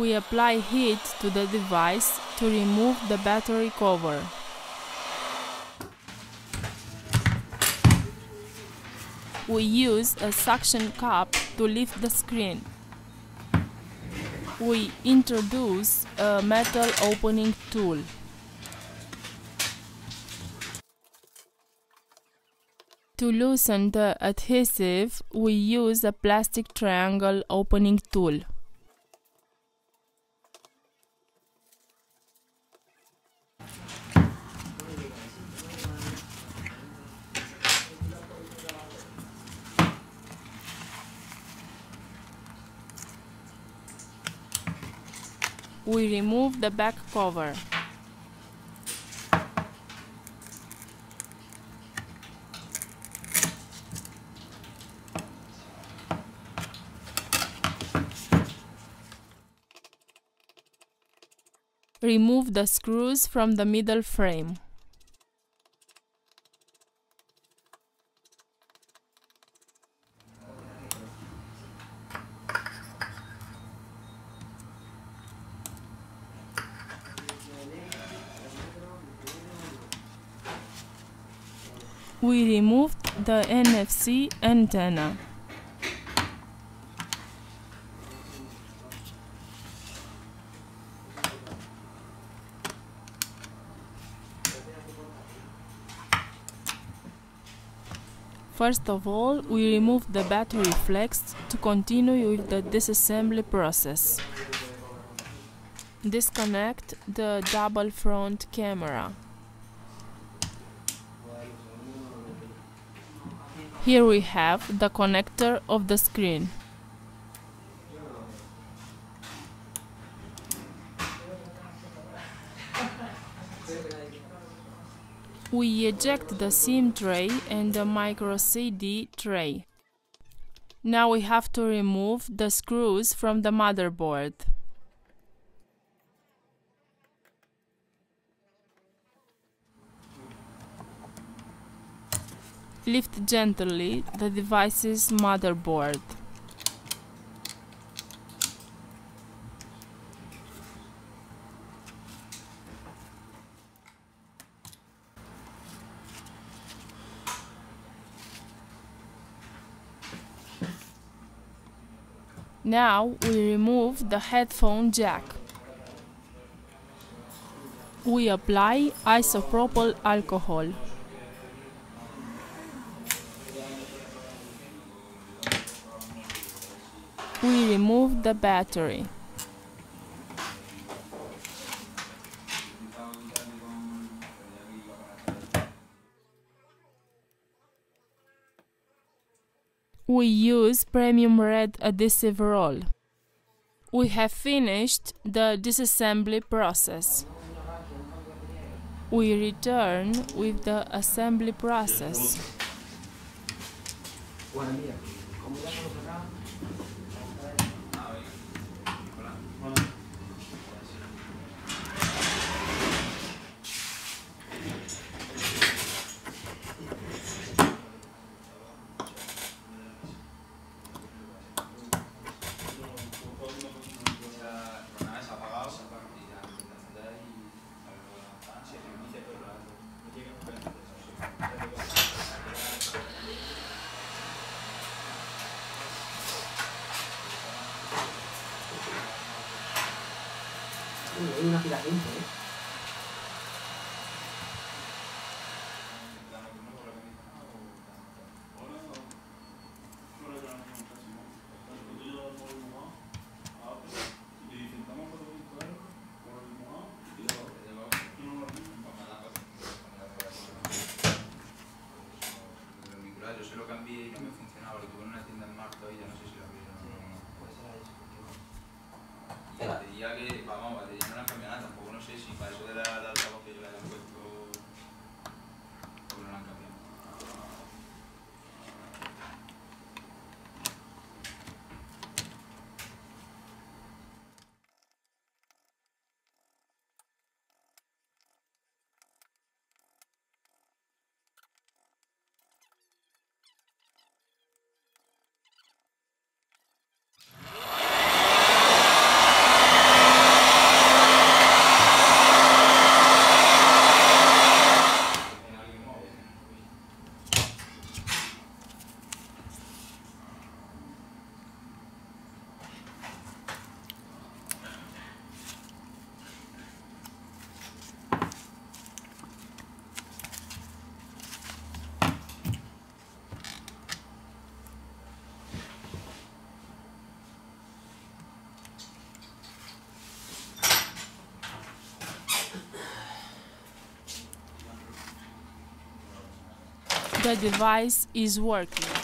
We apply heat to the device to remove the battery cover. We use a suction cup to lift the screen. We introduce a metal opening tool. To loosen the adhesive, we use a plastic triangle opening tool. We remove the back cover. Remove the screws from the middle frame. We removed the NFC antenna. First of all, we remove the battery flex to continue with the disassembly process. Disconnect the double front camera. Here we have the connector of the screen. We eject the SIM tray and the micro CD tray. Now we have to remove the screws from the motherboard. Lift gently the device's motherboard. Now we remove the headphone jack. We apply isopropyl alcohol. We remove the battery. We use premium red adhesive roll. We have finished the disassembly process. We return with the assembly process. Hay una fila de gente, ¿eh? Yo se lo cambié y no me funcionaba, lo tuve en una tienda en marzo y ya no sé si lo abrieron o no. Puede ser eso. Y la batería que, vamos, batería no la han cambiado nada, tampoco no sé si para eso de la altavoz que yo le había puesto, porque no la han cambiado. the device is working.